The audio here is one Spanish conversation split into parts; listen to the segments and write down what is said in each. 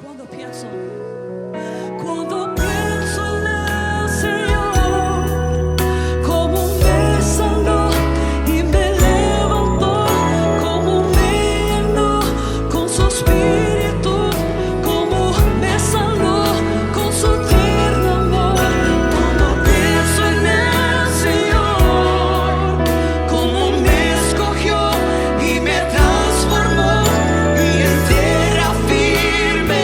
Quando penso nel Senhor, como me sanó y me levantó, como me llenó con su espíritu, como me sanó con su tierno amor. Cuando pienso en el Señor, como me escogió y me transformó, y en tierra firme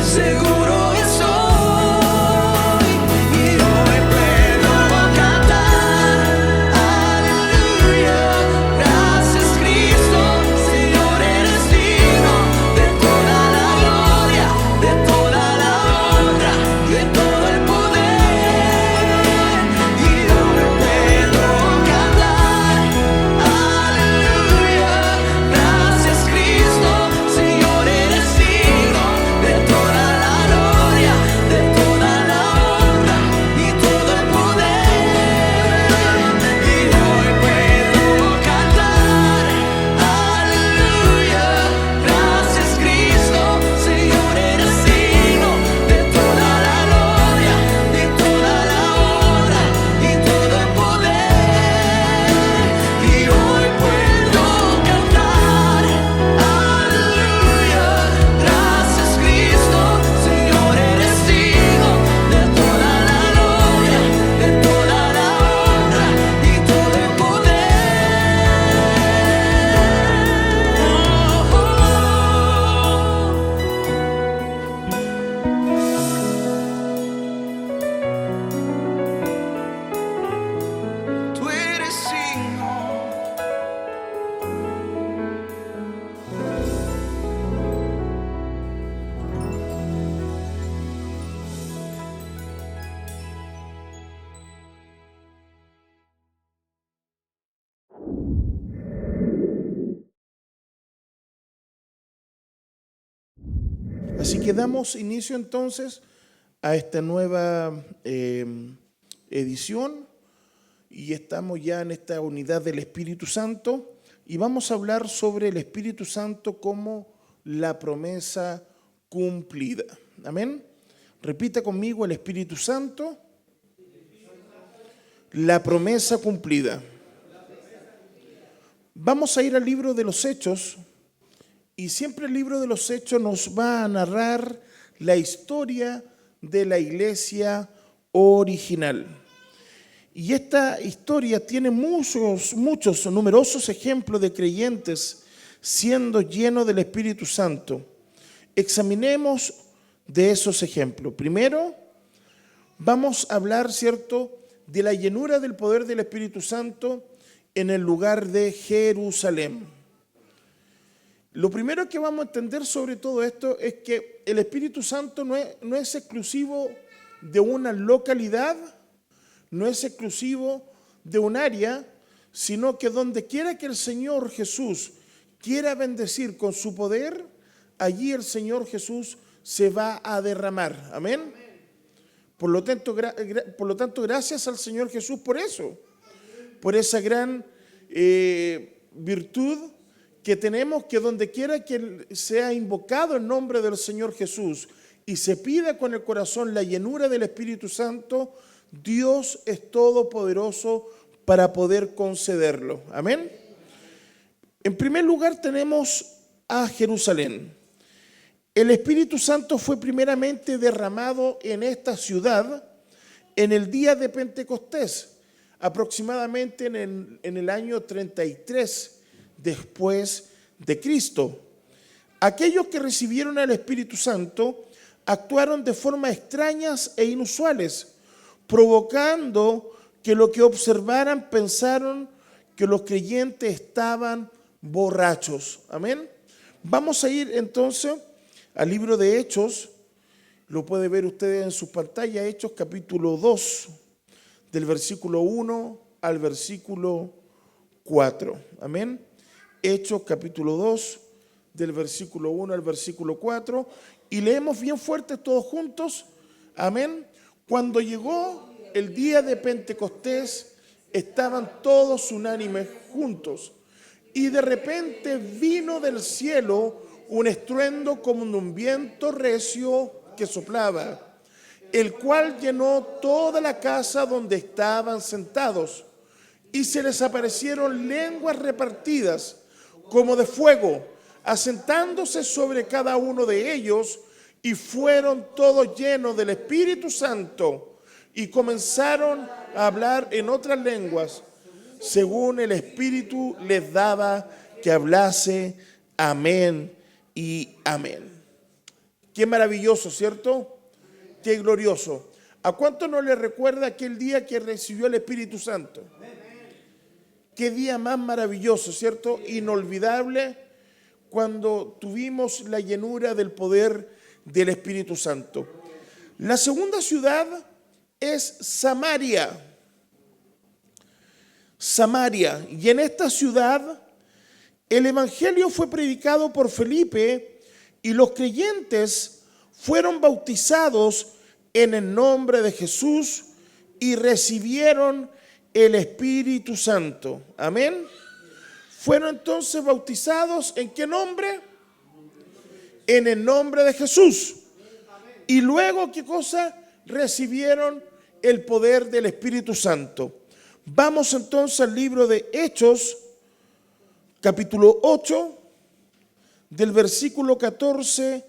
seguro estoy, y hoy puedo cantar, aleluya, gracias Cristo, Señor eres digno de toda la gloria, de toda la honra y de todo el poder, y hoy puedo cantar, aleluya, gracias Cristo, Señor eres digno de toda la gloria, de toda la honra y todo el poder, y hoy puedo cantar, aleluya, gracias Cristo, Señor eres digno de toda la gloria, de toda la honra y todo el poder, y hoy puedo cantar, aleluya, gracias Cristo, Señor eres digno de toda la gloria, de toda la honra y todo el poder. Tú eres digno. Así que damos inicio entonces a esta nueva edición y estamos ya en esta unidad del Espíritu Santo y vamos a hablar sobre el Espíritu Santo como la promesa cumplida. Amén. Repita conmigo: el Espíritu Santo, la promesa cumplida. Vamos a ir al libro de los Hechos. Y siempre el libro de los Hechos nos va a narrar la historia de la iglesia original. Y esta historia tiene numerosos ejemplos de creyentes siendo llenos del Espíritu Santo. Examinemos de esos ejemplos. Primero, vamos a hablar, ¿cierto?, de la llenura del poder del Espíritu Santo en el lugar de Jerusalén. Lo primero que vamos a entender sobre todo esto es que el Espíritu Santo no es exclusivo de una localidad, no es exclusivo de un área, sino que donde quiera que el Señor Jesús quiera bendecir con su poder, allí el Señor Jesús se va a derramar. Amén. Por lo tanto, gracias al Señor Jesús por eso, por esa gran virtud que tenemos, que donde quiera que sea invocado el nombre del Señor Jesús y se pida con el corazón la llenura del Espíritu Santo, Dios es todopoderoso para poder concederlo. Amén. En primer lugar tenemos a Jerusalén. El Espíritu Santo fue primeramente derramado en esta ciudad en el día de Pentecostés, aproximadamente en el año 33 después de Cristo. Aquellos que recibieron al Espíritu Santo actuaron de formas extrañas e inusuales, provocando que lo que observaran pensaron que los creyentes estaban borrachos. Amén. Vamos a ir entonces al libro de Hechos. Lo puede ver ustedes en sus pantallas. Hechos capítulo 2, del versículo 1 al versículo 4. Amén. Hechos capítulo 2, del versículo 1 al versículo 4, y leemos bien fuerte todos juntos. Amén. Cuando llegó el día de Pentecostés, estaban todos unánimes juntos, y de repente vino del cielo un estruendo como de un viento recio que soplaba, el cual llenó toda la casa donde estaban sentados, y se les aparecieron lenguas repartidas como de fuego, asentándose sobre cada uno de ellos, y fueron todos llenos del Espíritu Santo, y comenzaron a hablar en otras lenguas, según el Espíritu les daba que hablase. Amén y amén. Qué maravilloso, ¿cierto? Qué glorioso. ¿A cuánto no le recuerda aquel día que recibió el Espíritu Santo? Qué día más maravilloso, ¿cierto? Inolvidable, cuando tuvimos la llenura del poder del Espíritu Santo. La segunda ciudad es Samaria. Samaria. Y en esta ciudad el evangelio fue predicado por Felipe y los creyentes fueron bautizados en el nombre de Jesús y recibieron el Espíritu Santo. Amén. Fueron entonces bautizados ¿en qué nombre? En el nombre de Jesús. Y luego, ¿qué cosa? Recibieron el poder del Espíritu Santo. Vamos entonces al libro de Hechos, capítulo 8, del versículo 14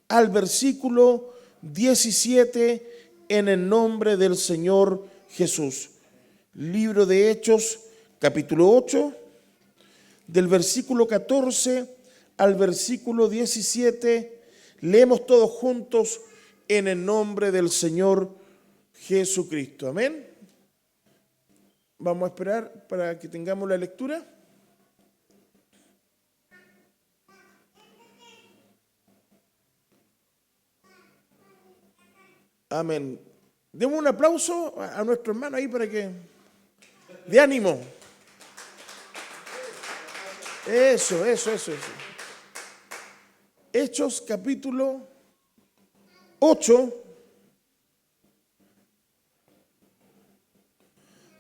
al versículo 17, en el nombre del Señor Jesús. Libro de Hechos, capítulo 8, del versículo 14 al versículo 17, leemos todos juntos en el nombre del Señor Jesucristo. Amén. Vamos a esperar para que tengamos la lectura. Amén. Demos un aplauso a nuestro hermano ahí para que... de ánimo. Eso. Hechos capítulo 8,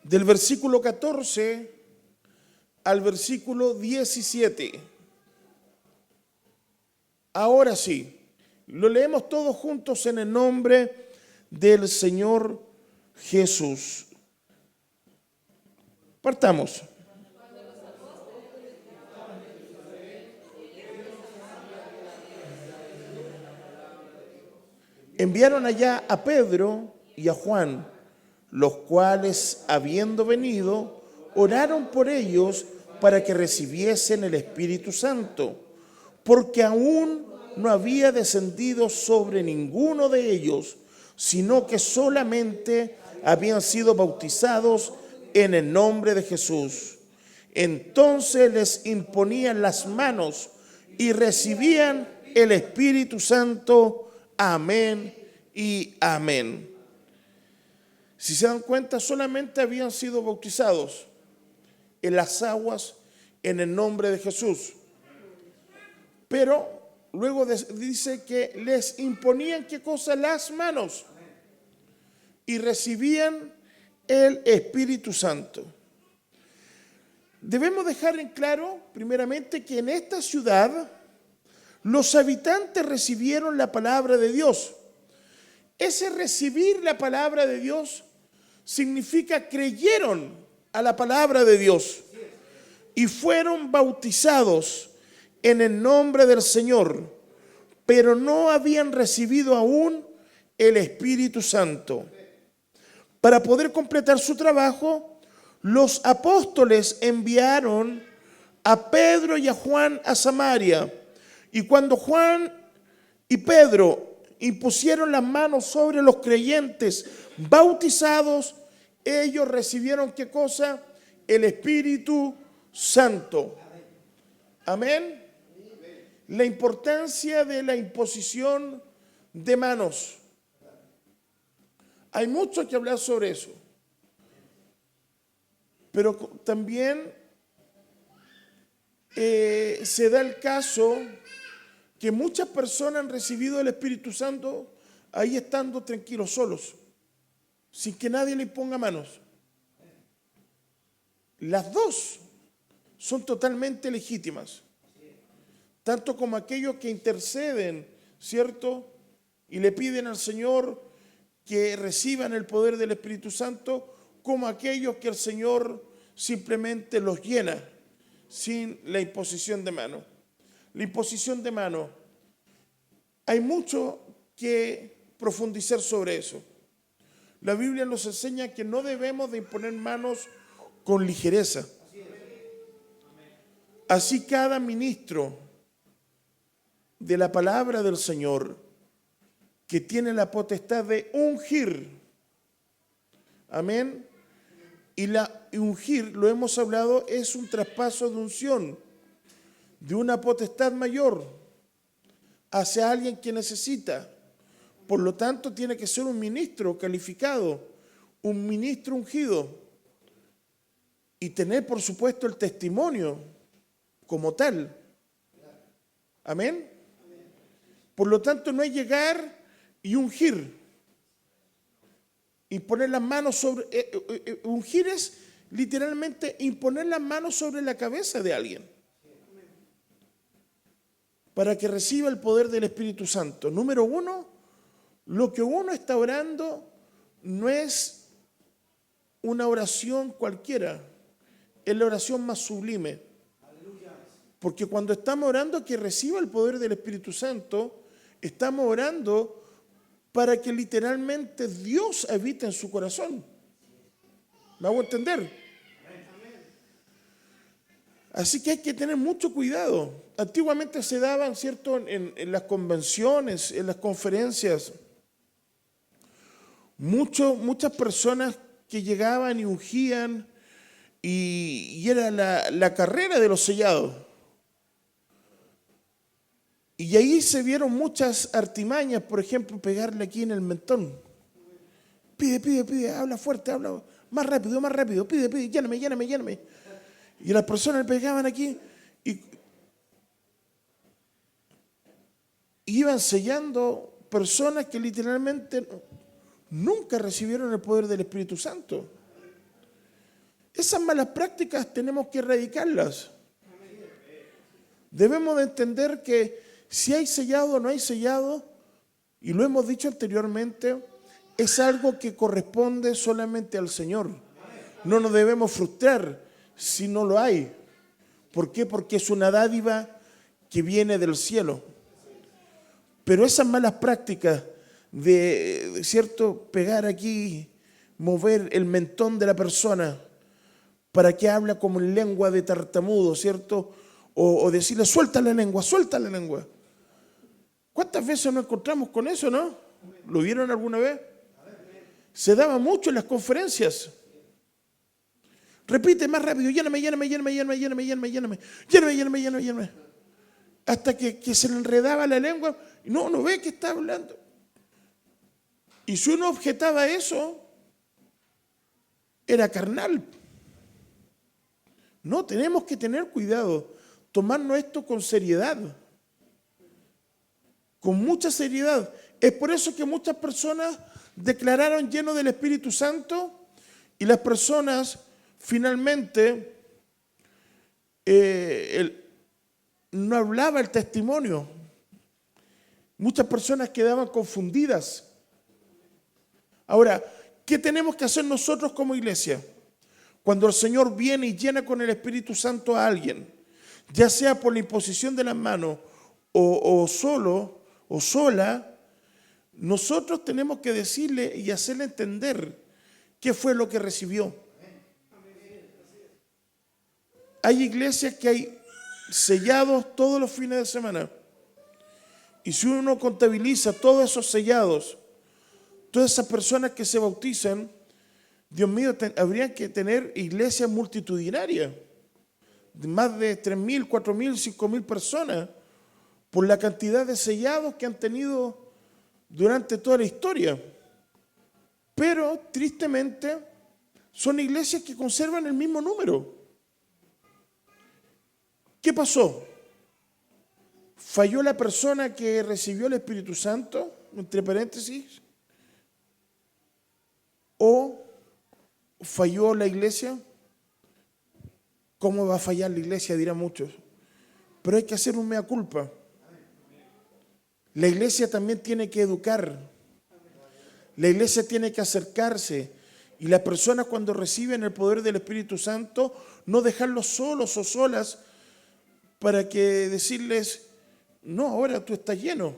del versículo 14 al versículo 17. Ahora sí, lo leemos todos juntos en el nombre del Señor Jesús. Partamos. Enviaron allá a Pedro y a Juan, los cuales, habiendo venido, oraron por ellos para que recibiesen el Espíritu Santo, porque aún no había descendido sobre ninguno de ellos, sino que solamente habían sido bautizados en el nombre de Jesús. Entonces les imponían las manos y recibían el Espíritu Santo. Amén y amén. Si se dan cuenta, solamente habían sido bautizados en las aguas en el nombre de Jesús. Pero luego dice que les imponían, ¿qué cosa? Las manos. Y recibían el Espíritu Santo. Debemos dejar en claro, primeramente, que en esta ciudad los habitantes recibieron la palabra de Dios. Ese recibir la palabra de Dios significa creyeron a la palabra de Dios y fueron bautizados en el nombre del Señor, pero no habían recibido aún el Espíritu Santo. Para poder completar su trabajo, los apóstoles enviaron a Pedro y a Juan a Samaria. Y cuando Juan y Pedro impusieron las manos sobre los creyentes bautizados, ellos recibieron ¿qué cosa? El Espíritu Santo. Amén. La importancia de la imposición de manos. Hay mucho que hablar sobre eso. Pero también se da el caso que muchas personas han recibido el Espíritu Santo ahí estando tranquilos, solos, sin que nadie le ponga manos. Las dos son totalmente legítimas. tanto como aquellos que interceden, ¿cierto? Y le piden al Señor que reciban el poder del Espíritu Santo, como aquellos que el Señor simplemente los llena sin la imposición de mano. La imposición de mano, hay mucho que profundizar sobre eso. La Biblia nos enseña que no debemos de imponer manos con ligereza. Así cada ministro de la palabra del Señor que tiene la potestad de ungir, amén, y ungir, lo hemos hablado, es un traspaso de unción de una potestad mayor hacia alguien que necesita. Por lo tanto, tiene que ser un ministro calificado, un ministro ungido, y tener, por supuesto, el testimonio como tal. Amén. Por lo tanto, no es llegar y ungir y poner las manos sobre... ungir es literalmente imponer las manos sobre la cabeza de alguien para que reciba el poder del Espíritu Santo. Número uno, lo que uno está orando no es una oración cualquiera, es la oración más sublime. Porque cuando estamos orando que reciba el poder del Espíritu Santo, estamos orando para que literalmente Dios habite en su corazón. ¿Me hago entender? Así que hay que tener mucho cuidado. Antiguamente se daban, ¿cierto?, en las convenciones, en las conferencias, muchas personas que llegaban y ungían y era la carrera de los sellados. Y ahí se vieron muchas artimañas, por ejemplo, pegarle aquí en el mentón. Pide, habla fuerte, habla más rápido, pide, lléname. Y las personas le pegaban aquí y iban sellando personas que literalmente nunca recibieron el poder del Espíritu Santo. Esas malas prácticas tenemos que erradicarlas. Debemos de entender que si hay sellado o no hay sellado, y lo hemos dicho anteriormente, es algo que corresponde solamente al Señor. No nos debemos frustrar si no lo hay. ¿Por qué? Porque es una dádiva que viene del cielo. Pero esas malas prácticas de cierto, pegar aquí, mover el mentón de la persona para que habla como en lengua de tartamudo, ¿cierto? O decirle, suelta la lengua. ¿Cuántas veces nos encontramos con eso, no? ¿Lo vieron alguna vez? Se daba mucho en las conferencias. Repite más rápido, lléname. Hasta que se le enredaba la lengua. No ve que está hablando. Y si uno objetaba eso, era carnal. No, tenemos que tener cuidado, tomarnos esto con seriedad. Con mucha seriedad. Es por eso que muchas personas declararon llenos del Espíritu Santo y las personas finalmente no hablaba el testimonio. Muchas personas quedaban confundidas. Ahora, ¿qué tenemos que hacer nosotros como iglesia? Cuando el Señor viene y llena con el Espíritu Santo a alguien, ya sea por la imposición de las manos o solo o sola, nosotros tenemos que decirle y hacerle entender qué fue lo que recibió. Hay iglesias que hay sellados todos los fines de semana. Y si uno contabiliza todos esos sellados, todas esas personas que se bautizan, Dios mío, habría que tener iglesias multitudinarias, de más de 3.000, 4.000, 5.000 personas, por la cantidad de sellados que han tenido durante toda la historia. Pero, tristemente, son iglesias que conservan el mismo número. ¿Qué pasó? ¿Falló la persona que recibió el Espíritu Santo, entre paréntesis? ¿O falló la iglesia? ¿Cómo va a fallar la iglesia? Dirán muchos. Pero hay que hacer un mea culpa. La iglesia también tiene que educar. La iglesia tiene que acercarse. Y las personas cuando reciben el poder del Espíritu Santo, no dejarlos solos o solas para que decirles, no, ahora tú estás lleno.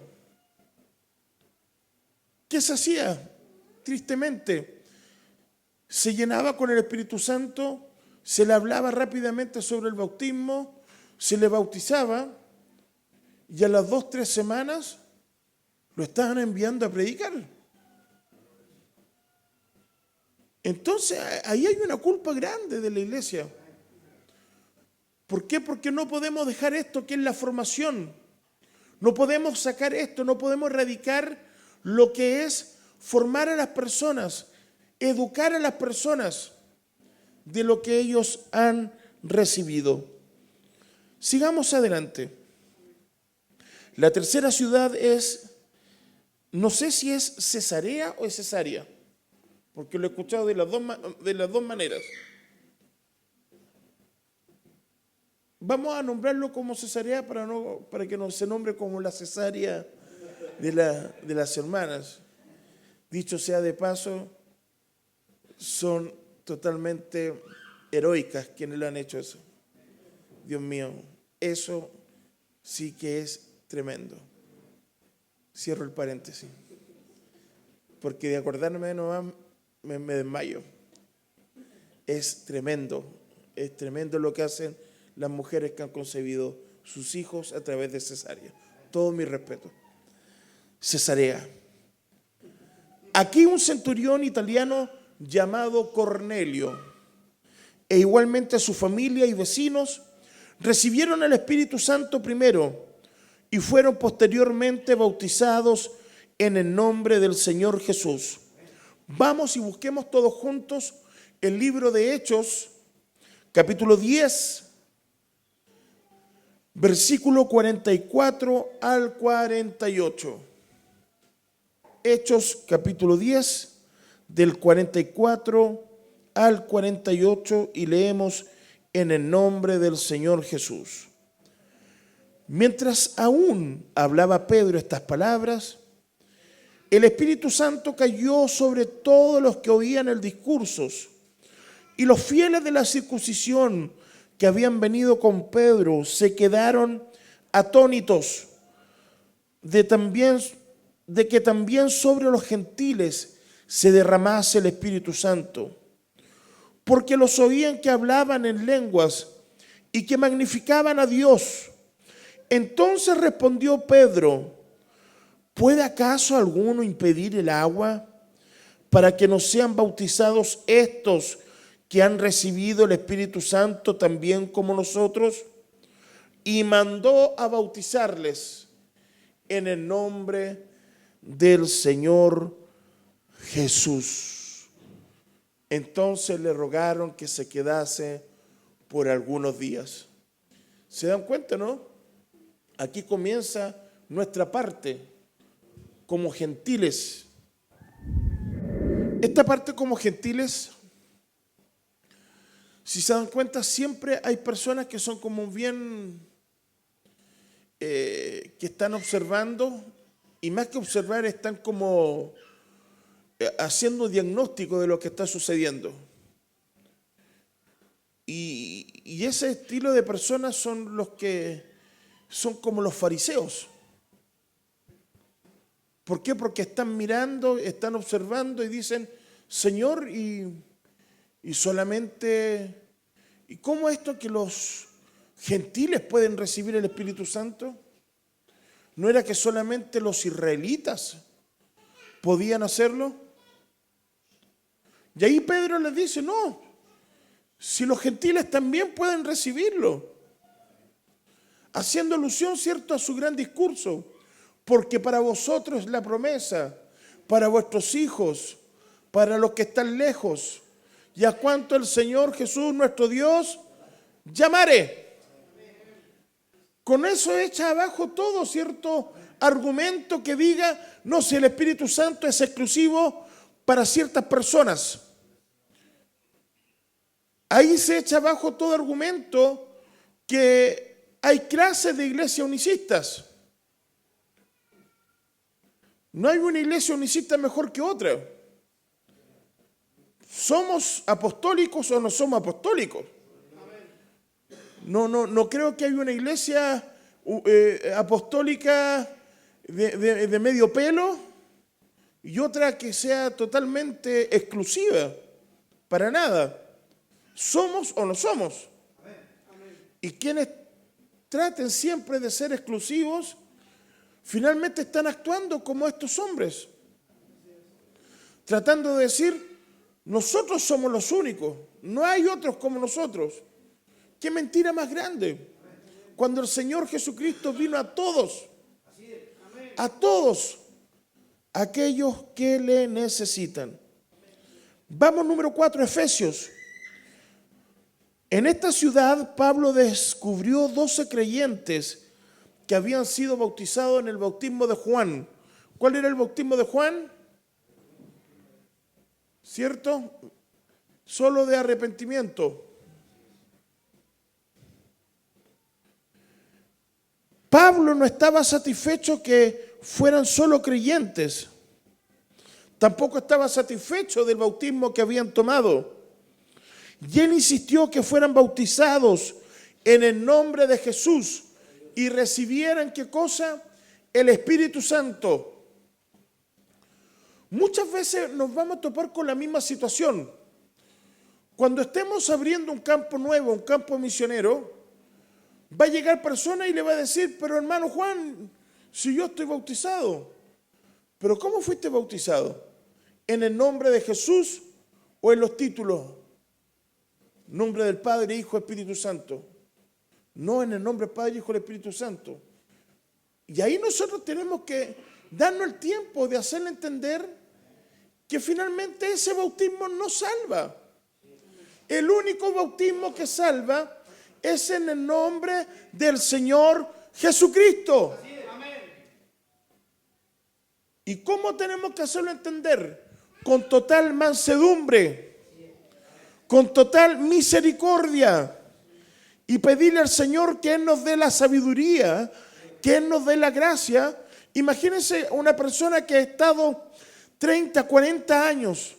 ¿Qué se hacía? Tristemente, se llenaba con el Espíritu Santo, se le hablaba rápidamente sobre el bautismo, se le bautizaba y a las 2-3 semanas lo estaban enviando a predicar. Entonces, ahí hay una culpa grande de la iglesia. ¿Por qué? Porque no podemos dejar esto que es la formación. No podemos sacar esto, no podemos erradicar lo que es formar a las personas, educar a las personas de lo que ellos han recibido. Sigamos adelante. La tercera ciudad es, no sé si es Cesarea o es Cesarea, porque lo he escuchado de las dos maneras. Vamos a nombrarlo como Cesarea para que no se nombre como la cesárea de las hermanas. Dicho sea de paso, son totalmente heroicas quienes lo han hecho eso. Dios mío, eso sí que es tremendo. Cierro el paréntesis, porque de acordarme nomás me desmayo. Es tremendo lo que hacen las mujeres que han concebido sus hijos a través de cesárea. Todo mi respeto. Cesarea. Aquí un centurión italiano llamado Cornelio e igualmente su familia y vecinos recibieron el Espíritu Santo primero y fueron posteriormente bautizados en el nombre del Señor Jesús. Vamos y busquemos todos juntos el libro de Hechos, capítulo 10, versículo 44 al 48. Hechos, capítulo 10, del 44 al 48, y leemos en el nombre del Señor Jesús. Mientras aún hablaba Pedro estas palabras, el Espíritu Santo cayó sobre todos los que oían el discurso, y los fieles de la circuncisión que habían venido con Pedro se quedaron atónitos de que también sobre los gentiles se derramase el Espíritu Santo, porque los oían que hablaban en lenguas y que magnificaban a Dios. Entonces respondió Pedro: ¿puede acaso alguno impedir el agua para que no sean bautizados estos que han recibido el Espíritu Santo también como nosotros? Y mandó a bautizarles en el nombre del Señor Jesús. Entonces le rogaron que se quedase por algunos días. ¿Se dan cuenta, no? Aquí comienza nuestra parte como gentiles. Esta parte como gentiles, si se dan cuenta, siempre hay personas que son como bien, que están observando, y más que observar están como haciendo diagnóstico de lo que está sucediendo. Y ese estilo de personas son los que son como los fariseos. ¿Por qué? Porque están mirando, están observando y dicen: Señor, y solamente, ¿y cómo esto que los gentiles pueden recibir el Espíritu Santo? ¿No era que solamente los israelitas podían hacerlo? Y ahí Pedro les dice: no, si los gentiles también pueden recibirlo, haciendo alusión, cierto, a su gran discurso, porque para vosotros es la promesa, para vuestros hijos, para los que están lejos, y a cuanto el Señor Jesús nuestro Dios llamare. Con eso echa abajo todo cierto argumento que diga: no, si el Espíritu Santo es exclusivo para ciertas personas. Ahí se echa abajo todo argumento que hay clases de iglesias unicistas. No hay una iglesia unicista mejor que otra. ¿Somos apostólicos o no somos apostólicos? No creo que haya una iglesia apostólica de medio pelo y otra que sea totalmente exclusiva. Para nada. ¿Somos o no somos? Y quienes traten siempre de ser exclusivos, finalmente están actuando como estos hombres. Tratando de decir, nosotros somos los únicos, no hay otros como nosotros. ¡Qué mentira más grande! Cuando el Señor Jesucristo vino a todos aquellos que le necesitan. Vamos número 4, Efesios. En esta ciudad Pablo descubrió 12 creyentes que habían sido bautizados en el bautismo de Juan. ¿Cuál era el bautismo de Juan? ¿Cierto? Solo de arrepentimiento. Pablo no estaba satisfecho que fueran solo creyentes. Tampoco estaba satisfecho del bautismo que habían tomado. Y él insistió que fueran bautizados en el nombre de Jesús y recibieran, ¿qué cosa? El Espíritu Santo. Muchas veces nos vamos a topar con la misma situación. Cuando estemos abriendo un campo nuevo, un campo misionero, va a llegar persona y le va a decir, pero hermano Juan, si yo estoy bautizado. ¿Pero cómo fuiste bautizado? ¿En el nombre de Jesús o en los títulos? Nombre del Padre, Hijo, Espíritu Santo. No, en el nombre del Padre, Hijo y Espíritu Santo. Y ahí nosotros tenemos que darnos el tiempo de hacerle entender que finalmente ese bautismo no salva. El único bautismo que salva es en el nombre del Señor Jesucristo. ¿Y cómo tenemos que hacerlo entender? Con total mansedumbre, con total misericordia, y pedirle al Señor que Él nos dé la sabiduría, que Él nos dé la gracia. Imagínense una persona que ha estado 30, 40 años,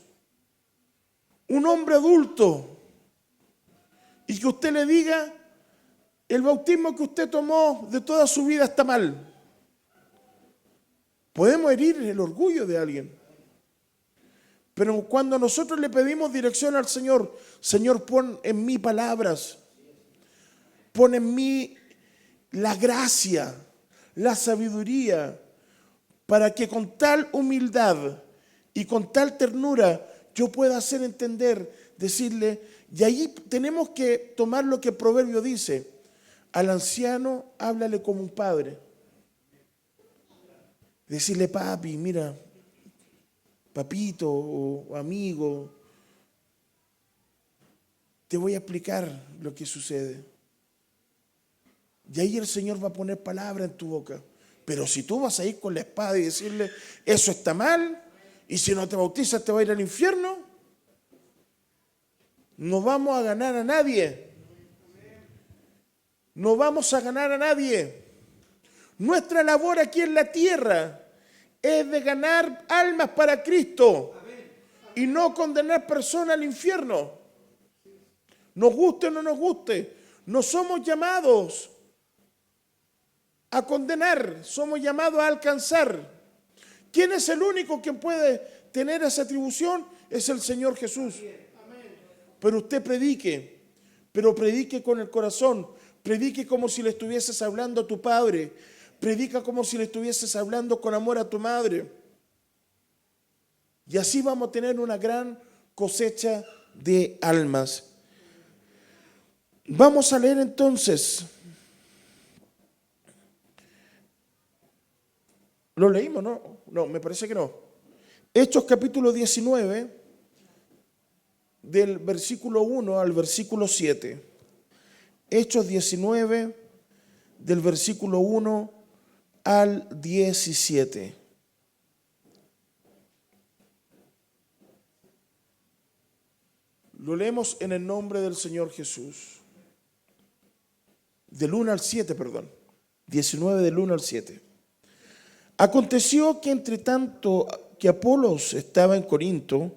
un hombre adulto, y que usted le diga, el bautismo que usted tomó de toda su vida está mal. Podemos herir el orgullo de alguien. Pero cuando nosotros le pedimos dirección al Señor, Señor, pon en mí palabras, pon en mí la gracia, la sabiduría, para que con tal humildad y con tal ternura yo pueda hacer entender, decirle, y ahí tenemos que tomar lo que el proverbio dice, al anciano háblale como un padre. Decirle, papi, mira, papito o amigo, te voy a explicar lo que sucede. Y ahí el Señor va a poner palabra en tu boca. Pero si tú vas a ir con la espada y decirle, eso está mal, y si no te bautizas te va a ir al infierno, no vamos a ganar a nadie. No vamos a ganar a nadie. Nuestra labor aquí en la tierra es de ganar almas para Cristo y no condenar personas al infierno. Nos guste o no nos guste, no somos llamados a condenar, somos llamados a alcanzar. ¿Quién es el único que puede tener esa atribución? Es el Señor Jesús. Pero usted predique, pero predique con el corazón, predique como si le estuvieses hablando a tu padre, predica como si le estuvieses hablando con amor a tu madre. Y así vamos a tener una gran cosecha de almas. Vamos a leer entonces. ¿Lo leímos, no? No, me parece que no. Hechos capítulo 19, del versículo 1 al versículo 7. Hechos 19, del versículo 1 al 17. Lo leemos en el nombre del Señor Jesús. del 1 al 7, perdón. 19 del 1 al 7. Aconteció que entre tanto que Apolos estaba en Corinto,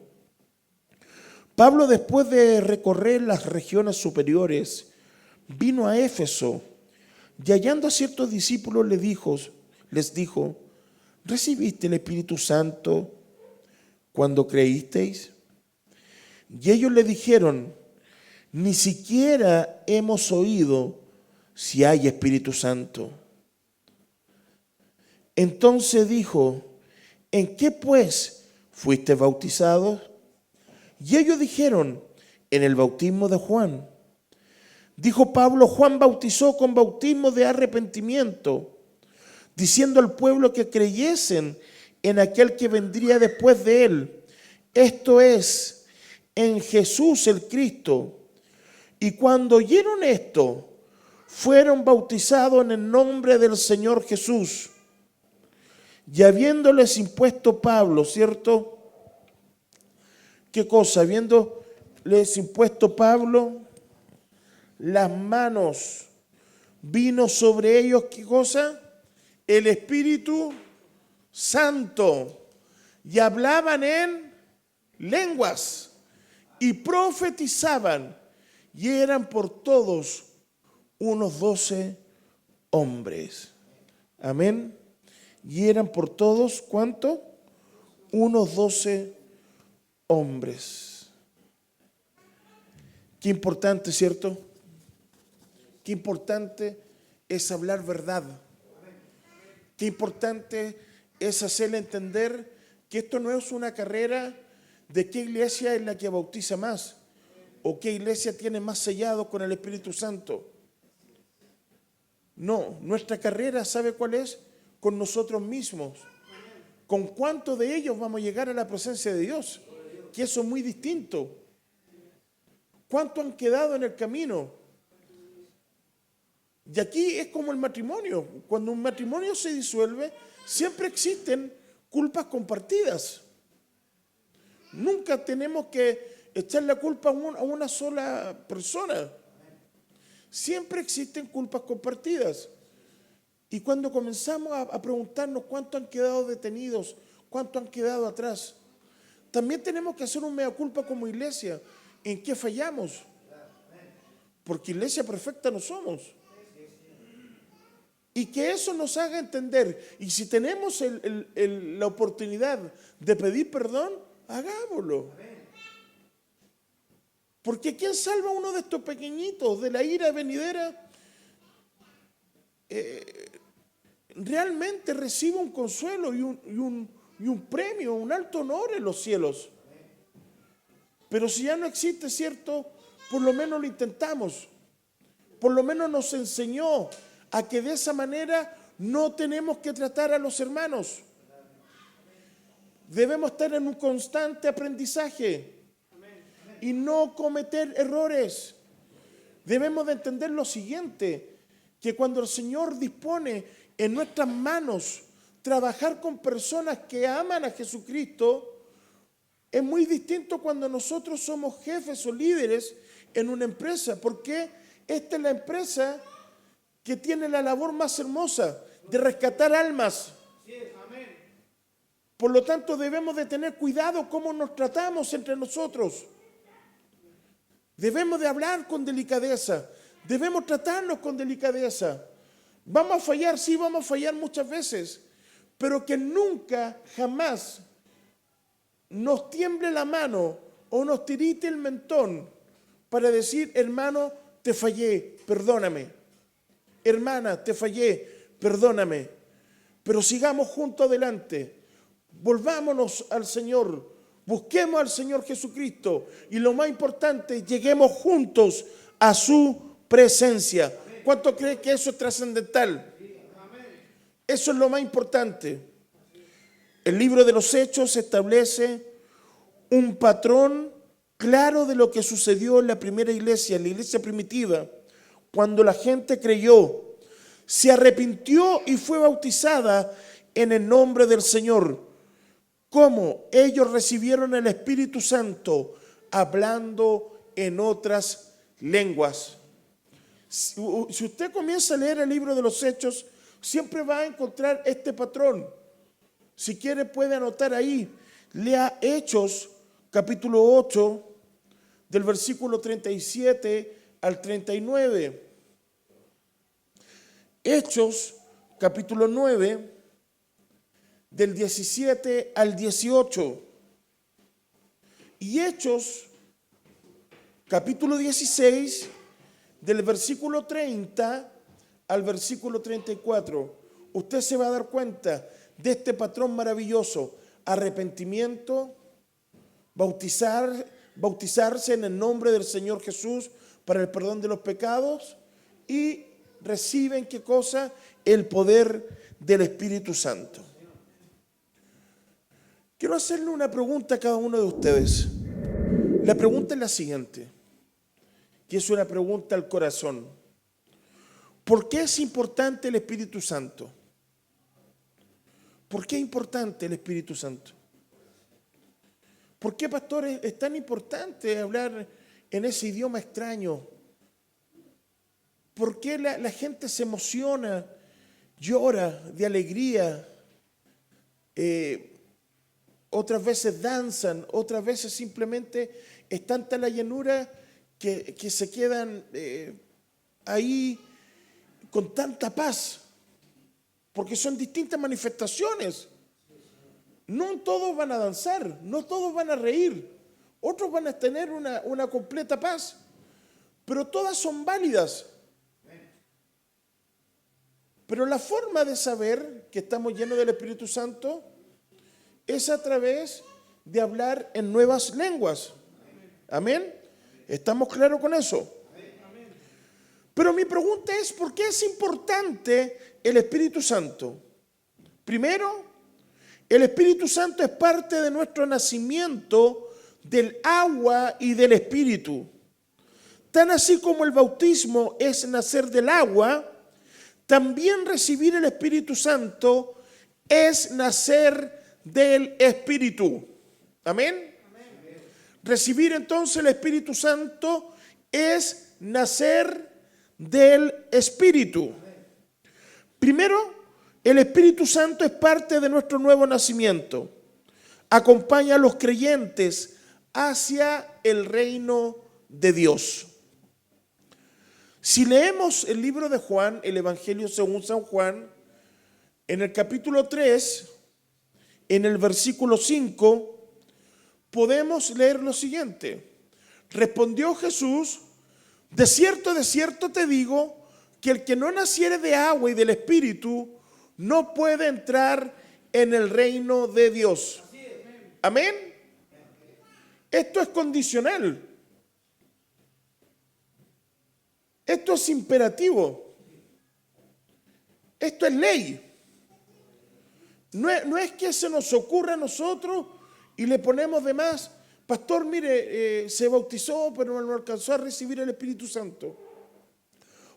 Pablo, después de recorrer las regiones superiores, vino a Éfeso y hallando a ciertos discípulos les dijo, ¿recibiste el Espíritu Santo cuando creísteis? Y ellos le dijeron, ni siquiera hemos oído si hay Espíritu Santo. Entonces dijo, ¿en qué pues fuiste bautizados? Y ellos dijeron, en el bautismo de Juan. Dijo Pablo, Juan bautizó con bautismo de arrepentimiento, diciendo al pueblo que creyesen en aquel que vendría después de él, esto es, en Jesús el Cristo. Y cuando oyeron esto, fueron bautizados en el nombre del Señor Jesús. Y habiéndoles impuesto Pablo, ¿cierto? ¿Qué cosa? Habiéndoles impuesto Pablo las manos, vino sobre ellos, ¿qué cosa? El Espíritu Santo. Y hablaban en lenguas y profetizaban. Y eran por todos unos 12 hombres. Amén. Y eran por todos, ¿cuánto? Unos 12 hombres. Qué importante, ¿cierto? Qué importante es hablar verdad. Qué importante es hacerle entender que esto no es una carrera de qué iglesia es la que bautiza más o qué iglesia tiene más sellado con el Espíritu Santo. No, nuestra carrera, ¿sabe cuál es? Con nosotros mismos. ¿Con cuántos de ellos vamos a llegar a la presencia de Dios? Que eso es muy distinto. ¿Cuántos han quedado en el camino? Y aquí es como el matrimonio. Cuando un matrimonio se disuelve, siempre existen culpas compartidas. Nunca tenemos que echar la culpa a una sola persona. Siempre existen culpas compartidas. Y cuando comenzamos a preguntarnos cuántos han quedado detenidos, cuántos han quedado atrás, también tenemos que hacer un mea culpa como iglesia. ¿En qué fallamos? Porque iglesia perfecta no somos. Y que eso nos haga entender. Y si tenemos la oportunidad de pedir perdón, hagámoslo. Porque ¿quién salva a uno de estos pequeñitos de la ira venidera? Realmente recibe un consuelo y un premio, un alto honor en los cielos. Pero si ya no existe, ¿cierto? Por lo menos lo intentamos. Por lo menos nos enseñó a que de esa manera no tenemos que tratar a los hermanos. Debemos estar en un constante aprendizaje y no cometer errores. Debemos de entender lo siguiente, que cuando el Señor dispone en nuestras manos trabajar con personas que aman a Jesucristo, es muy distinto cuando nosotros somos jefes o líderes en una empresa, porque esta es la empresa que tiene la labor más hermosa de rescatar almas. Por lo tanto, debemos de tener cuidado cómo nos tratamos entre nosotros. Debemos de hablar con delicadeza. Debemos tratarnos con delicadeza. Vamos a fallar, sí, vamos a fallar muchas veces, pero que nunca, jamás nos tiemble la mano o nos tirite el mentón para decir, hermano, te fallé, perdóname. Hermana, te fallé, perdóname. Pero sigamos juntos adelante. Volvámonos al Señor. Busquemos al Señor Jesucristo. Y lo más importante, lleguemos juntos a su presencia. ¿Cuánto cree que eso es trascendental? Eso es lo más importante. El libro de los Hechos establece un patrón claro de lo que sucedió en la primera iglesia, en la iglesia primitiva, cuando la gente creyó, se arrepintió y fue bautizada en el nombre del Señor. ¿Cómo? Ellos recibieron el Espíritu Santo hablando en otras lenguas. Si usted comienza a leer el libro de los Hechos, siempre va a encontrar este patrón. Si quiere puede anotar ahí. Lea Hechos capítulo 8 del versículo 37 al 39. Hechos capítulo 9 del 17 al 18. Y Hechos capítulo 16 del versículo 30 al versículo 34. Usted se va a dar cuenta de este patrón maravilloso: arrepentimiento, bautizarse en el nombre del Señor Jesús para el perdón de los pecados, y reciben, ¿qué cosa? El poder del Espíritu Santo. Quiero hacerle una pregunta a cada uno de ustedes. La pregunta es la siguiente, que es una pregunta al corazón. ¿Por qué es importante el Espíritu Santo? ¿Por qué es importante el Espíritu Santo? ¿Por qué, pastor, es tan importante hablar en ese idioma extraño? ¿Por qué la gente se emociona, llora de alegría? Otras veces danzan, otras veces simplemente es tanta la llenura que se quedan ahí con tanta paz, porque son distintas manifestaciones. No todos van a danzar, no todos van a reír, otros van a tener una completa paz, pero todas son válidas. Pero la forma de saber que estamos llenos del Espíritu Santo es a través de hablar en nuevas lenguas. Amén. ¿Estamos claros con eso? Pero mi pregunta es, ¿por qué es importante el Espíritu Santo? Primero, el Espíritu Santo es parte de nuestro nacimiento del agua y del Espíritu. Tan así como el bautismo es nacer del agua, también recibir el Espíritu Santo es nacer del Espíritu. Amén. Recibir entonces el Espíritu Santo es nacer del Espíritu. Primero, el Espíritu Santo es parte de nuestro nuevo nacimiento. Acompaña a los creyentes hacia el reino de Dios. Si leemos el libro de Juan, el Evangelio según San Juan, en el capítulo 3, en el versículo 5, podemos leer lo siguiente. Respondió Jesús: de cierto te digo, que el que no naciere de agua y del Espíritu no puede entrar en el reino de Dios. Amén. Esto es condicional. Esto es imperativo. Esto es ley. No es que se nos ocurra a nosotros y le ponemos de más: pastor, mire, se bautizó pero no alcanzó a recibir el Espíritu Santo.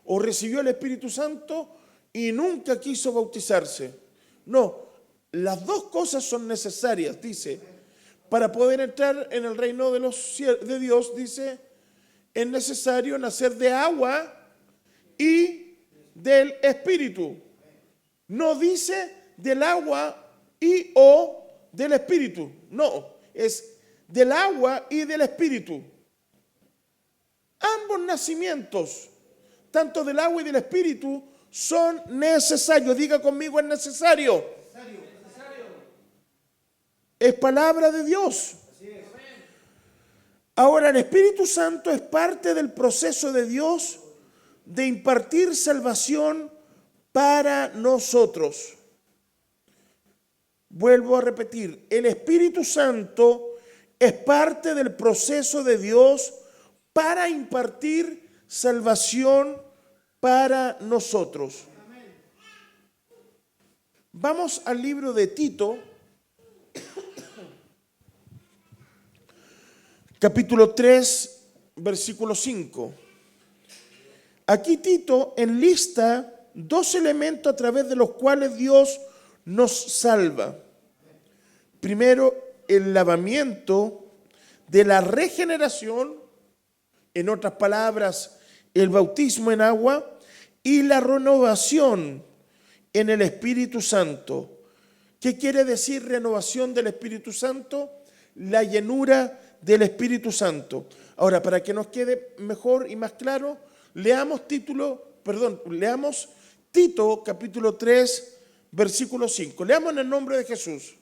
O recibió el Espíritu Santo y nunca quiso bautizarse. No, las dos cosas son necesarias, dice. Para poder entrar en el reino de Dios, dice, es necesario nacer de agua y del Espíritu. No dice del agua y o del Espíritu. No, es del agua y del Espíritu. Ambos nacimientos, tanto del agua y del Espíritu, son necesarios. Diga conmigo, es necesario. Es palabra de Dios. Ahora, el Espíritu Santo es parte del proceso de Dios de impartir salvación para nosotros. Vuelvo a repetir, el Espíritu Santo es parte del proceso de Dios para impartir salvación para nosotros. Vamos al libro de Tito, capítulo 3, versículo 5. Aquí Tito enlista dos elementos a través de los cuales Dios nos salva. Primero, el lavamiento de la regeneración, en otras palabras, el bautismo en agua y la renovación en el Espíritu Santo. ¿Qué quiere decir renovación del Espíritu Santo? La llenura del Espíritu Santo. Ahora, para que nos quede mejor y más claro, leamos Tito capítulo 3, versículo 5. Leamos en el nombre de Jesús.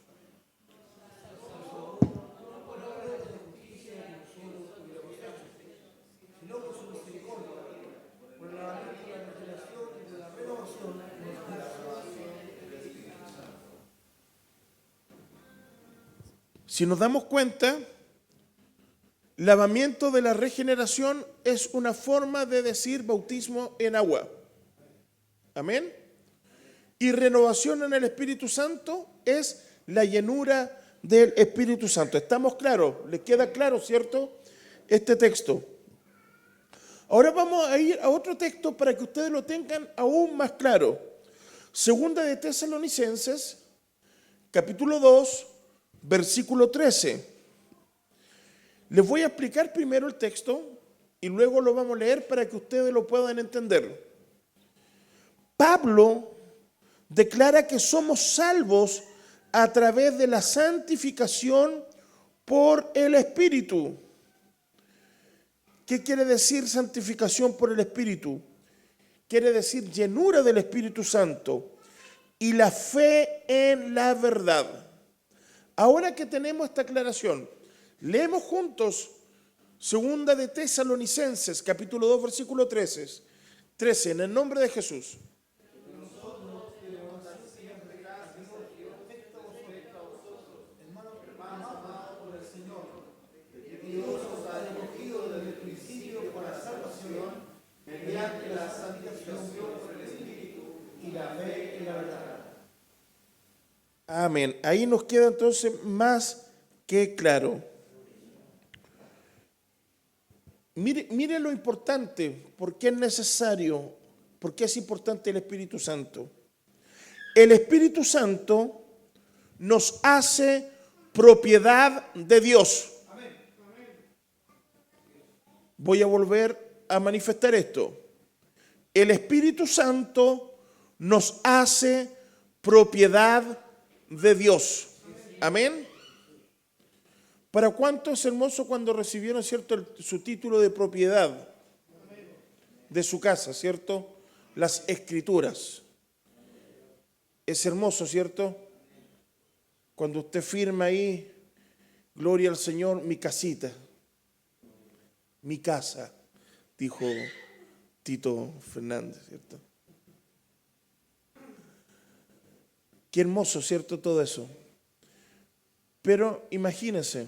Si nos damos cuenta, lavamiento de la regeneración es una forma de decir bautismo en agua. Amén. Y renovación en el Espíritu Santo es la llenura del Espíritu Santo. ¿Estamos claros? ¿Les queda claro, cierto? Este texto. Ahora vamos a ir a otro texto para que ustedes lo tengan aún más claro. Segunda de Tesalonicenses, capítulo 2, versículo 13. Les voy a explicar primero el texto y luego lo vamos a leer para que ustedes lo puedan entender. Pablo declara que somos salvos a través de la santificación por el Espíritu. ¿Qué quiere decir santificación por el Espíritu? Quiere decir llenura del Espíritu Santo y la fe en la verdad. Ahora que tenemos esta aclaración, leemos juntos Segunda de Tesalonicenses, capítulo 2, versículo 13, en el nombre de Jesús. Amén. Ahí nos queda entonces más que claro. Mire lo importante, por qué es necesario, por qué es importante el Espíritu Santo. El Espíritu Santo nos hace propiedad de Dios. Voy a volver a manifestar esto. El Espíritu Santo nos hace propiedad de Dios. Amén. ¿Para cuánto es hermoso cuando recibieron, cierto, su título de propiedad de su casa, cierto? Las escrituras. Es hermoso, ¿cierto? Cuando usted firma ahí, gloria al Señor, mi casita, mi casa, dijo Tito Fernández, ¿cierto? Qué hermoso, ¿cierto? Todo eso. Pero imagínense,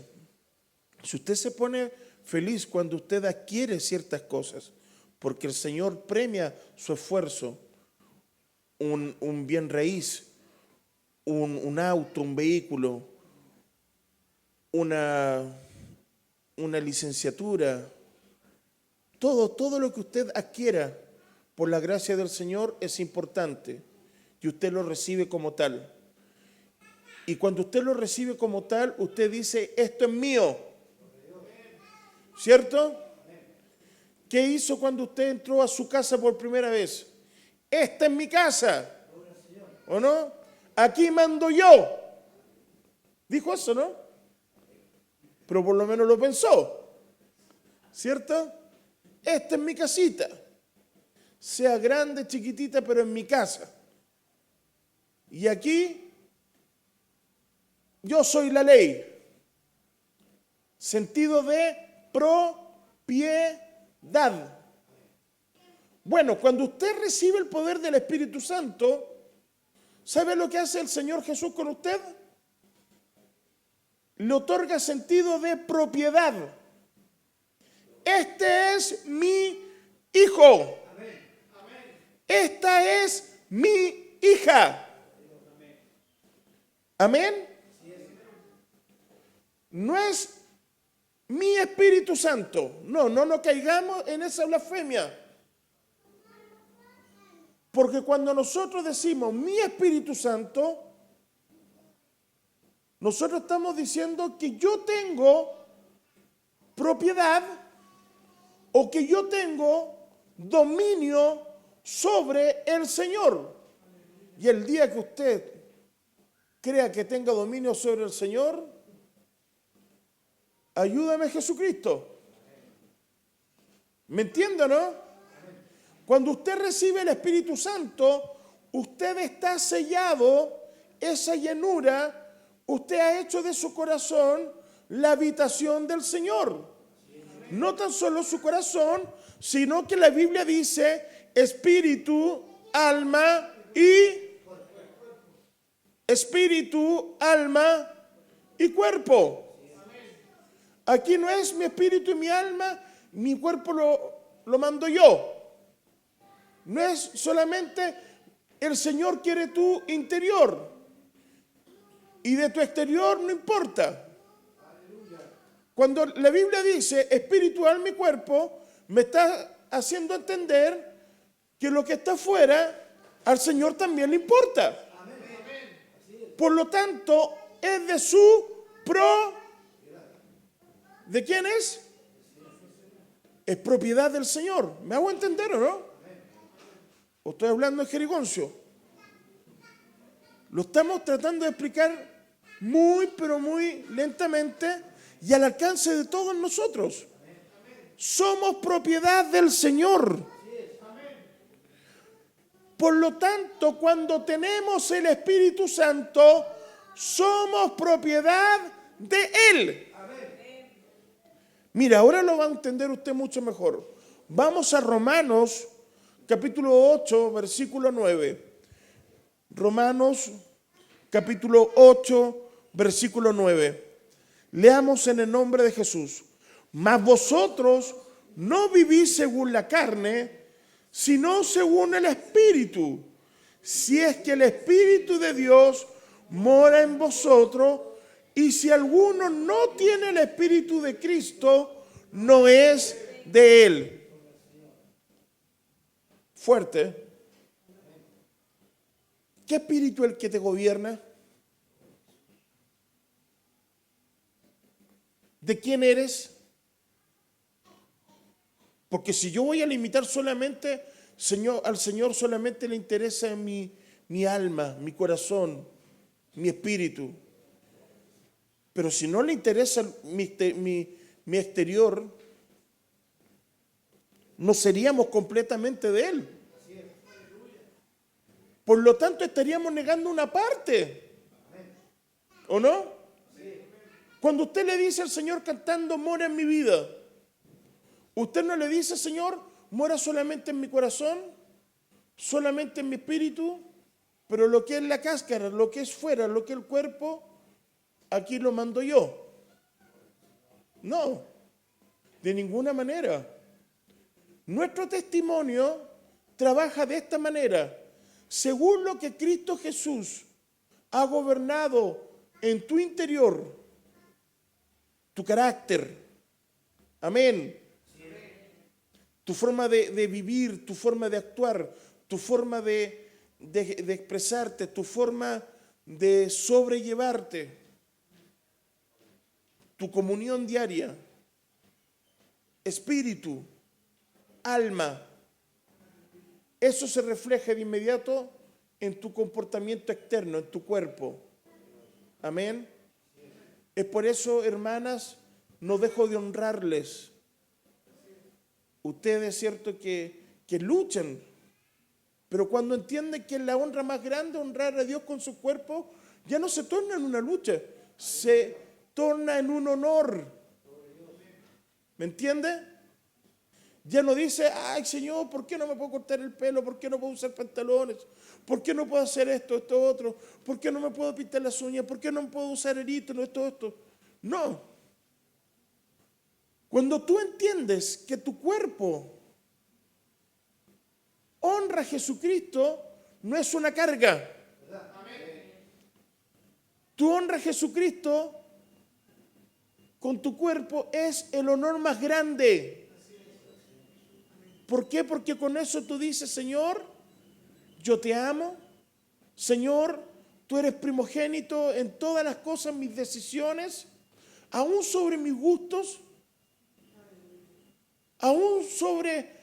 si usted se pone feliz cuando usted adquiere ciertas cosas, porque el Señor premia su esfuerzo, un bien raíz, un auto, un vehículo, una licenciatura, todo lo que usted adquiera por la gracia del Señor es importante y usted lo recibe como tal. Y cuando usted lo recibe como tal, usted dice, esto es mío. ¿Cierto? ¿Qué hizo cuando usted entró a su casa por primera vez? Esta es mi casa. ¿O no? Aquí mando yo. Dijo eso, ¿no? Pero por lo menos lo pensó. ¿Cierto? Esta es mi casita. Sea grande, chiquitita, pero en mi casa. Y aquí yo soy la ley. Sentido de propiedad. Bueno, cuando usted recibe el poder del Espíritu Santo, ¿sabe lo que hace el Señor Jesús con usted? Le otorga sentido de propiedad. Este es mi hijo. Esta es mi hija. Amén. No es mi Espíritu Santo. No caigamos en esa blasfemia. Porque cuando nosotros decimos mi Espíritu Santo, nosotros estamos diciendo que yo tengo propiedad o que yo tengo dominio sobre el Señor. Y el día que usted crea que tenga dominio sobre el Señor, ayúdame Jesucristo. ¿Me entiende, no? Cuando usted recibe el Espíritu Santo, usted está sellado, esa llenura, usted ha hecho de su corazón la habitación del Señor. No tan solo su corazón, sino que la Biblia dice espíritu, alma y cuerpo. Aquí no es mi espíritu y mi alma, mi cuerpo lo mando yo. No es solamente el Señor quiere tu interior y de tu exterior no importa. Cuando la Biblia dice espíritu, alma y cuerpo, me está haciendo entender que lo que está afuera al Señor también le importa. Por lo tanto, es de su ¿de quién es? Es propiedad del Señor. ¿Me hago entender o no? ¿O estoy hablando en jerigoncio? Lo estamos tratando de explicar muy, pero muy lentamente y al alcance de todos nosotros. Somos propiedad del Señor. Por lo tanto, cuando tenemos el Espíritu Santo, somos propiedad de Él. Mira, ahora lo va a entender usted mucho mejor. Vamos a Romanos, capítulo 8, versículo 9. Romanos, capítulo 8, versículo 9. Leamos en el nombre de Jesús. Mas vosotros no vivís según la carne, sino según el Espíritu, si es que el Espíritu de Dios mora en vosotros, y si alguno no tiene el Espíritu de Cristo, no es de Él. Fuerte. ¿Qué espíritu es el que te gobierna? ¿De quién eres? Porque si yo voy a limitar solamente, al Señor solamente le interesa mi alma, mi corazón, mi espíritu. Pero si no le interesa mi exterior, no seríamos completamente de Él. Por lo tanto, estaríamos negando una parte. ¿O no? Cuando usted le dice al Señor cantando, mora en mi vida, usted no le dice, Señor, mora solamente en mi corazón, solamente en mi espíritu, pero lo que es la cáscara, lo que es fuera, lo que es el cuerpo, aquí lo mando yo. No, de ninguna manera. Nuestro testimonio trabaja de esta manera. Según lo que Cristo Jesús ha gobernado en tu interior, tu carácter, amén, tu forma de vivir, tu forma de actuar, tu forma de expresarte, tu forma de sobrellevarte, tu comunión diaria, espíritu, alma, eso se refleja de inmediato en tu comportamiento externo, en tu cuerpo. Amén. Es por eso, hermanas, no dejo de honrarles. Ustedes es cierto que luchan, pero cuando entienden que es la honra más grande, honrar a Dios con su cuerpo, ya no se torna en una lucha, se torna en un honor. ¿Me entiende? Ya no dice, ay Señor, ¿por qué no me puedo cortar el pelo? ¿Por qué no puedo usar pantalones? ¿Por qué no puedo hacer esto otro? ¿Por qué no me puedo pintar las uñas? ¿Por qué no puedo usar eritos, esto? No. Cuando tú entiendes que tu cuerpo honra a Jesucristo, no es una carga. Tu honra a Jesucristo con tu cuerpo es el honor más grande. ¿Por qué? Porque con eso tú dices, Señor, yo te amo. Señor, tú eres primogénito en todas las cosas, mis decisiones, aún sobre mis gustos, aún sobre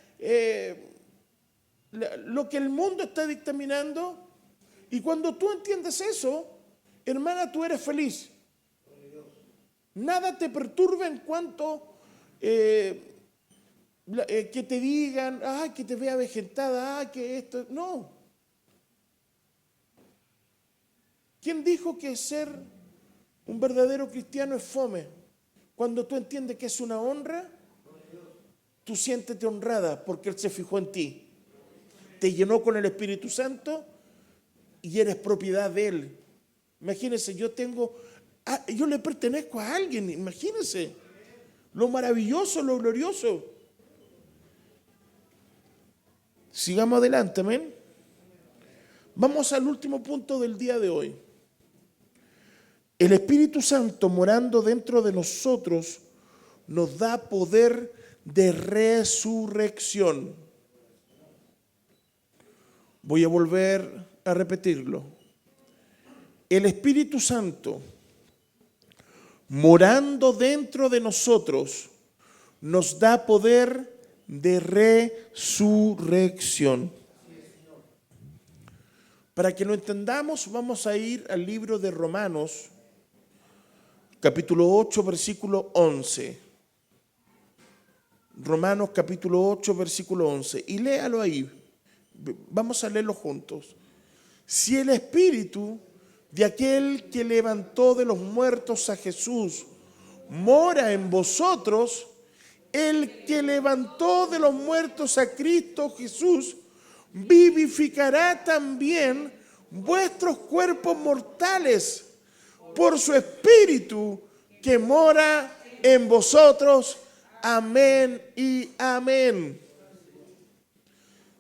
lo que el mundo está dictaminando. Y cuando tú entiendes eso, hermana, tú eres feliz. Nada te perturba en cuanto que te digan, ay, que te vea vegetada, ay, que esto. No. ¿Quién dijo que ser un verdadero cristiano es fome? Cuando tú entiendes que es una honra, tú siéntete honrada porque Él se fijó en ti. Te llenó con el Espíritu Santo y eres propiedad de Él. Imagínense, yo le pertenezco a alguien, imagínense. Lo maravilloso, lo glorioso. Sigamos adelante, amén. Vamos al último punto del día de hoy. El Espíritu Santo morando dentro de nosotros nos da poder de resurrección. Voy a volver a repetirlo. El Espíritu Santo morando dentro de nosotros nos da poder de resurrección. Para que lo entendamos, vamos a ir al libro de Romanos, capítulo 8, versículo 11. Romanos capítulo 8, versículo 11. Y léalo ahí. Vamos a leerlo juntos. Si el Espíritu de aquel que levantó de los muertos a Jesús mora en vosotros, el que levantó de los muertos a Cristo Jesús vivificará también vuestros cuerpos mortales por su Espíritu que mora en vosotros. Amén y amén.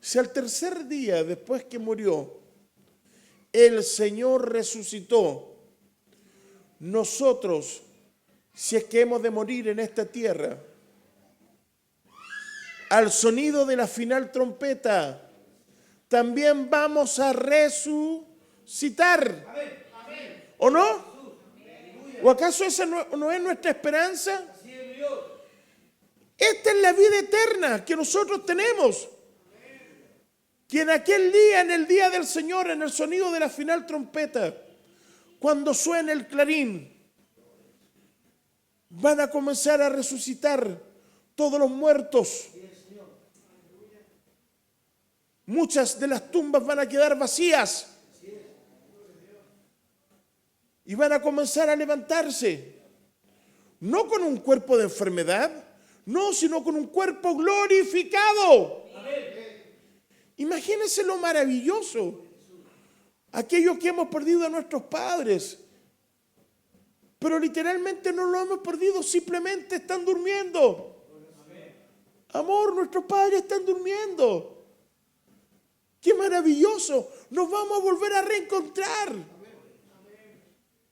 Si al tercer día después que murió el Señor resucitó, nosotros, si es que hemos de morir en esta tierra, al sonido de la final trompeta, también vamos a resucitar. ¿O no? ¿O acaso esa no es nuestra esperanza? Esta es la vida eterna que nosotros tenemos. Que en aquel día, en el día del Señor, en el sonido de la final trompeta, cuando suene el clarín, van a comenzar a resucitar todos los muertos. Muchas de las tumbas van a quedar vacías y van a comenzar a levantarse, no con un cuerpo de enfermedad, no, sino con un cuerpo glorificado. Imagínense lo maravilloso, aquello que hemos perdido a nuestros padres, pero literalmente no lo hemos perdido, simplemente están durmiendo. Amor, nuestros padres están durmiendo. ¡Qué maravilloso! Nos vamos a volver a reencontrar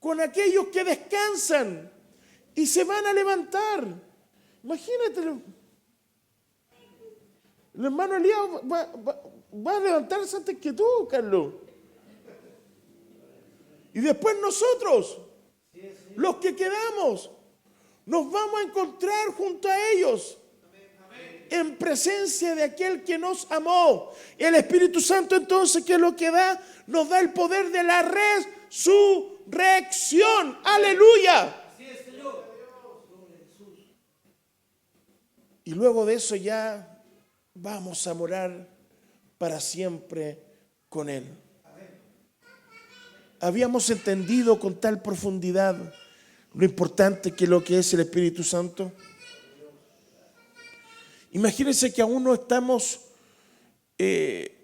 con aquellos que descansan y se van a levantar. Imagínate, el hermano Elías va a levantarse antes que tú, Carlos. Y después nosotros, los que quedamos, nos vamos a encontrar junto a ellos en presencia de aquel que nos amó. El Espíritu Santo entonces, ¿qué es lo que da? Nos da el poder de la resurrección. ¡Aleluya! Y luego de eso ya vamos a morar para siempre con Él. Habíamos entendido con tal profundidad lo importante que es lo que es el Espíritu Santo. Imagínense que aún no estamos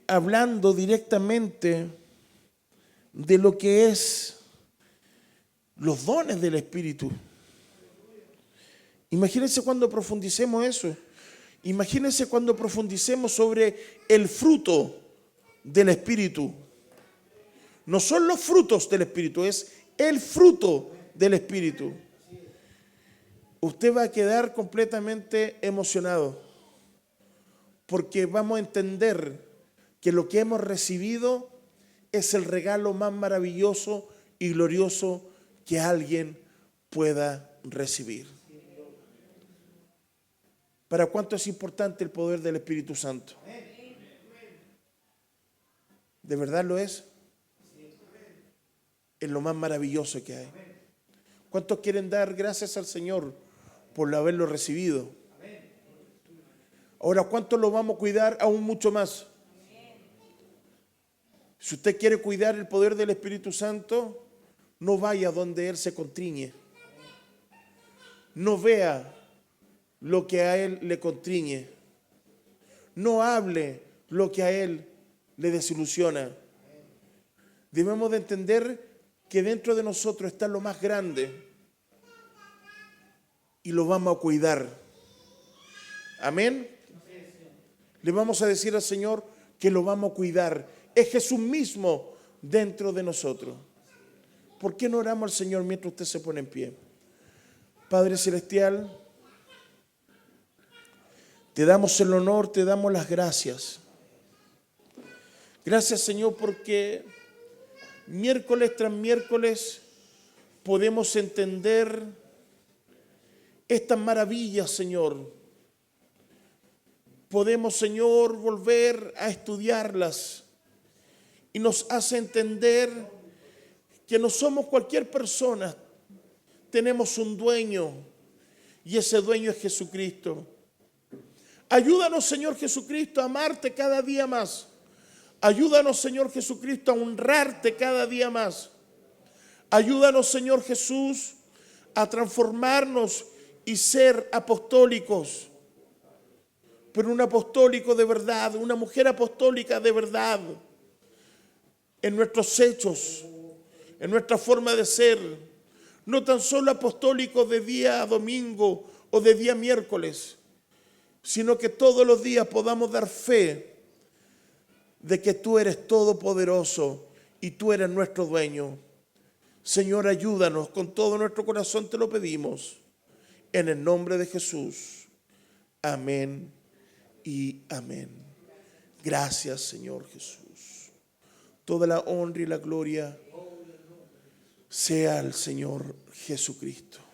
hablando directamente de lo que es los dones del Espíritu. Imagínense cuando profundicemos eso. Imagínense cuando profundicemos sobre el fruto del Espíritu. No son los frutos del Espíritu, es el fruto del Espíritu. Usted va a quedar completamente emocionado, porque vamos a entender que lo que hemos recibido es el regalo más maravilloso y glorioso que alguien pueda recibir. ¿Para cuánto es importante el poder del Espíritu Santo? ¿De verdad lo es? Es lo más maravilloso que hay. ¿Cuántos quieren dar gracias al Señor por haberlo recibido? Ahora, ¿cuántos lo vamos a cuidar aún mucho más? Si usted quiere cuidar el poder del Espíritu Santo, no vaya donde Él se contriñe. No vea lo que a Él le contriñe. No hable lo que a Él le desilusiona. Debemos de entender que dentro de nosotros está lo más grande y lo vamos a cuidar. Amén. Le vamos a decir al Señor que lo vamos a cuidar. Es Jesús mismo dentro de nosotros. ¿Por qué no oramos al Señor mientras usted se pone en pie? Padre Celestial, te damos el honor, te damos las gracias. Gracias, Señor, porque miércoles tras miércoles podemos entender estas maravillas, Señor. Podemos, Señor, volver a estudiarlas y nos hace entender que no somos cualquier persona. Tenemos un dueño y ese dueño es Jesucristo. Ayúdanos, Señor Jesucristo, a amarte cada día más. Ayúdanos, Señor Jesucristo, a honrarte cada día más. Ayúdanos, Señor Jesús, a transformarnos y ser apostólicos. Pero un apostólico de verdad, una mujer apostólica de verdad, en nuestros hechos, en nuestra forma de ser. No tan solo apostólicos de día a domingo o de día a miércoles, sino que todos los días podamos dar fe de que tú eres todopoderoso y tú eres nuestro dueño. Señor, ayúdanos, con todo nuestro corazón te lo pedimos, en el nombre de Jesús. Amén y amén. Gracias, Señor Jesús. Toda la honra y la gloria sea al Señor Jesucristo.